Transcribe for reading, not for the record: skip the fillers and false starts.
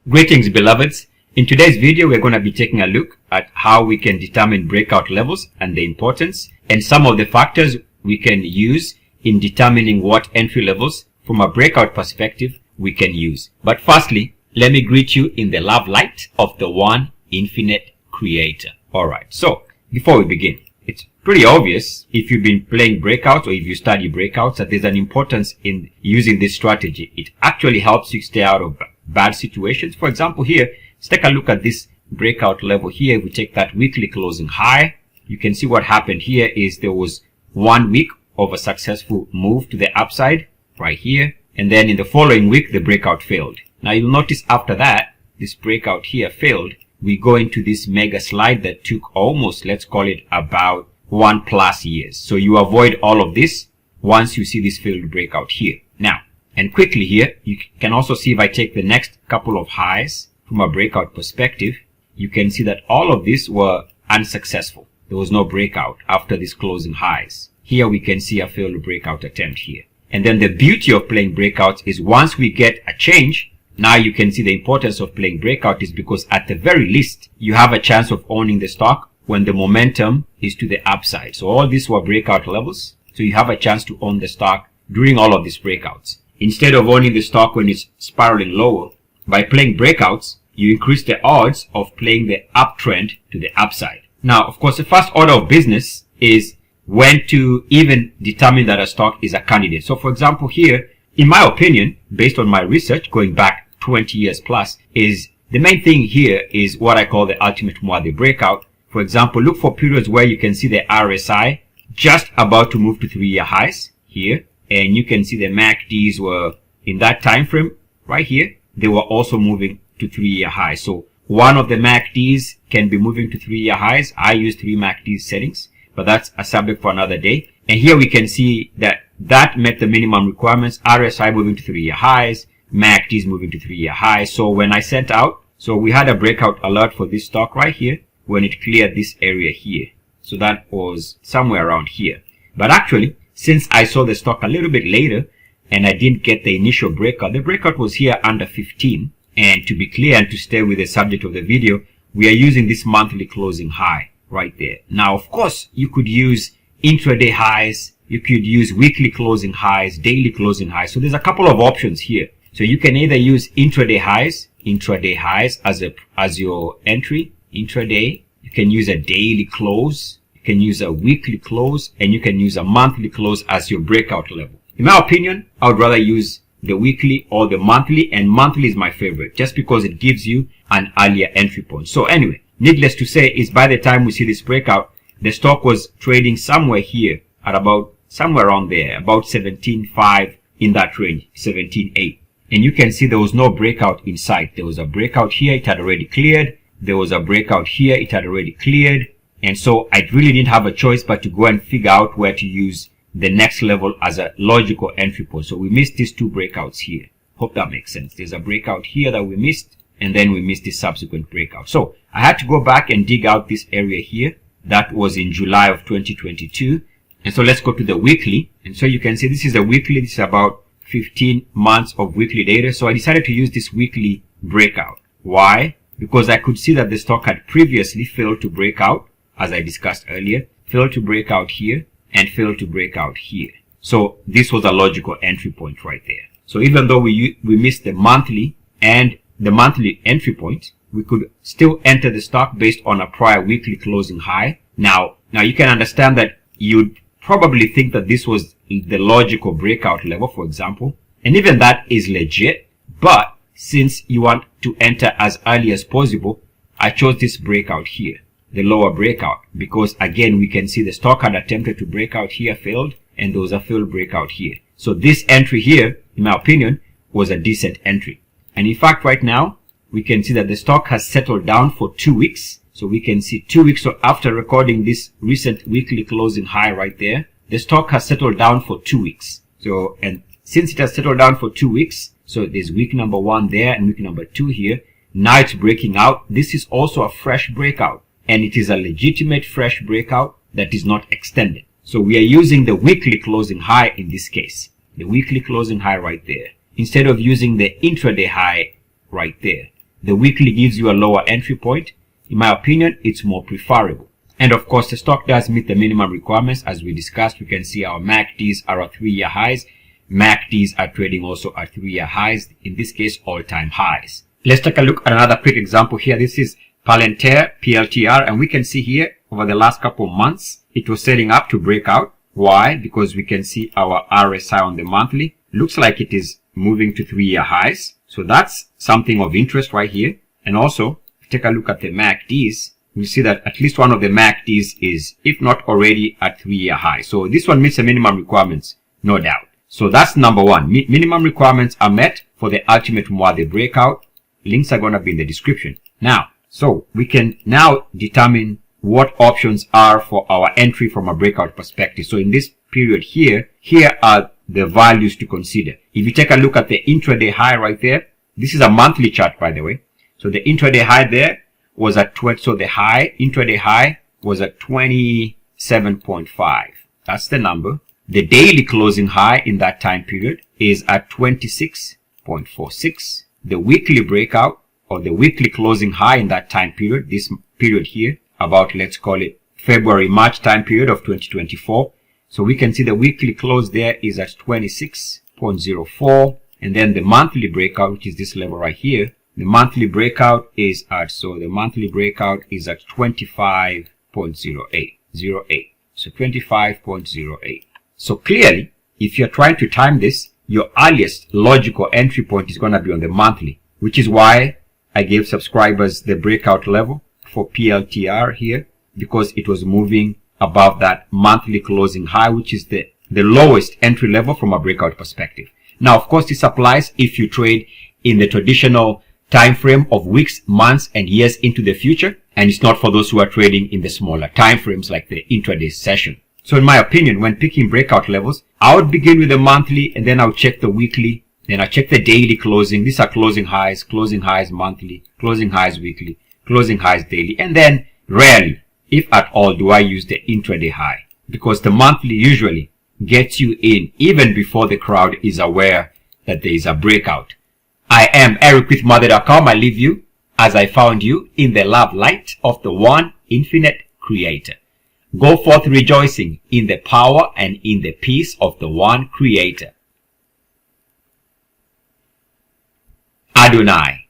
Greetings, beloveds. In today's video, we're going to be taking a look at how we can determine breakout levels and the importance and some of the factors we can use in determining what entry levels from a breakout perspective we can use. But firstly, let me greet you in the love light of the one infinite creator. Alright, so before we begin, it's pretty obvious if you've been playing breakouts or if you study breakouts that there's an importance in using this strategy. It actually helps you stay out of bad situations. For example, here, let's take a look at this breakout level here. If we take that weekly closing high, you can see what happened here is there was 1 week of a successful move to the upside right here. And then in the following week, the breakout failed. Now you'll notice after that, this breakout here failed. We go into this mega slide that took almost, let's call it about 1+ years. So you avoid all of this once you see this failed breakout here. Now, and quickly here, you can also see if I take the next couple of highs from a breakout perspective, you can see that all of these were unsuccessful. There was no breakout after these closing highs. Here we can see a failed breakout attempt here. And then the beauty of playing breakouts is once we get a change, now you can see the importance of playing breakout is because at the very least, you have a chance of owning the stock when the momentum is to the upside. So all these were breakout levels. So you have a chance to own the stock during all of these breakouts. Instead of owning the stock when it's spiraling lower, by playing breakouts, you increase the odds of playing the uptrend to the upside. Now, of course, the first order of business is when to even determine that a stock is a candidate. So, for example, here, in my opinion, based on my research going back 20 years plus, is the main thing here is what I call the ultimate worthy breakout. For example, look for periods where you can see the RSI just about to move to 3-year highs here. And you can see the MACDs were in that time frame right here. They were also moving to 3-year highs. So one of the MACDs can be moving to 3-year highs. I use 3 MACD settings, but that's a subject for another day. And here we can see that met the minimum requirements. RSI moving to 3-year highs, MACDs moving to 3-year highs. So when I sent out, so we had a breakout alert for this stock right here when it cleared this area here. So that was somewhere around here. But actually, since I saw the stock a little bit later and I didn't get the initial breakout, the breakout was here under 15. And to be clear and to stay with the subject of the video, we are using this monthly closing high right there. Now, of course, you could use intraday highs. You could use weekly closing highs, daily closing highs. So there's a couple of options here. So you can either use intraday highs as your entry, intraday. You can use a daily close. You can use a weekly close, and you can use a monthly close as your breakout level. In my opinion, I would rather use the weekly or the monthly, and monthly is my favorite just because it gives you an earlier entry point. So anyway, needless to say is by the time we see this breakout, the stock was trading somewhere here at about somewhere around there, about 17.5 in that range, 17.8. And you can see there was no breakout in sight. There was a breakout here, it had already cleared. There was a breakout here, it had already cleared. And so I really didn't have a choice but to go and figure out where to use the next level as a logical entry point. So we missed these 2 breakouts here. Hope that makes sense. There's a breakout here that we missed, and then we missed this subsequent breakout. So I had to go back and dig out this area here. That was in July of 2022. And so let's go to the weekly. And so you can see this is a weekly. This is about 15 months of weekly data. So I decided to use this weekly breakout. Why? Because I could see that the stock had previously failed to break out, as I discussed earlier, failed to break out here, and failed to break out here. So this was a logical entry point right there. So even though we missed the monthly and the monthly entry point, we could still enter the stock based on a prior weekly closing high. Now you can understand that you'd probably think that this was the logical breakout level, for example, and even that is legit. But since you want to enter as early as possible, I chose this breakout here, the lower breakout, because again, we can see the stock had attempted to break out here, failed, and there was a failed breakout here. So this entry here, in my opinion, was a decent entry. And in fact, right now, we can see that the stock has settled down for 2 weeks. So we can see 2 weeks after recording this recent weekly closing high right there, the stock has settled down for 2 weeks. So, and since it has settled down for 2 weeks, so there's week number 1 there and week number 2 here. Now it's breaking out. This is also a fresh breakout, and it is a legitimate fresh breakout that is not extended. So we are using the weekly closing high in this case, the weekly closing high right there, instead of using the intraday high right there. the weekly gives you a lower entry point, in my opinion, it's more preferable. And of course, the stock does meet the minimum requirements. As we discussed, we can see our MACDs are at 3-year highs. MACDs are trading also at 3-year highs, in this case, all-time highs. Let's take a look at another quick example here. This is Palantir, PLTR, and we can see here over the last couple of months, it was setting up to break out. Why? Because we can see our RSI on the monthly. Looks like it is moving to 3-year highs. So that's something of interest right here. And also, if you take a look at the MACDs, we see that at least one of the MACDs is, if not already, at 3-year high. So this one meets the minimum requirements, no doubt. So that's number one. Minimum requirements are met for the ultimate Mwade breakout. Links are going to be in the description. Now, so we can now determine what options are for our entry from a breakout perspective. So in this period here are the values to consider. If you take a look at the intraday high right there, this is a monthly chart, by the way. So the intraday high there was at 20, so the intraday high was at 27.5. That's the number. The daily closing high in that time period is at 26.46. The weekly breakout or the weekly closing high in that time period, this period here, about, let's call it February-March time period of 2024. So we can see the weekly close there is at 26.04. And then the monthly breakout, which is this level right here, the monthly breakout is at, so the monthly breakout is at 25.08. So 25.08. So clearly, if you're trying to time this, your earliest logical entry point is going to be on the monthly, which is why I gave subscribers the breakout level for PLTR here, because it was moving above that monthly closing high, which is the lowest entry level from a breakout perspective. Now, of course, this applies if you trade in the traditional time frame of weeks, months, and years into the future, and it's not for those who are trading in the smaller time frames like the intraday session. So in my opinion, when picking breakout levels, I would begin with the monthly, and then I'll check the weekly, then I'll check the daily closing. These are closing highs monthly, closing highs weekly, closing highs daily, and then rarely, if at all, do I use the intraday high, because the monthly usually gets you in even before the crowd is aware that there is a breakout. I am Eric with Mwade.com. I leave you as I found you, in the love light of the one infinite creator. Go forth rejoicing in the power and in the peace of the one creator. Adonai.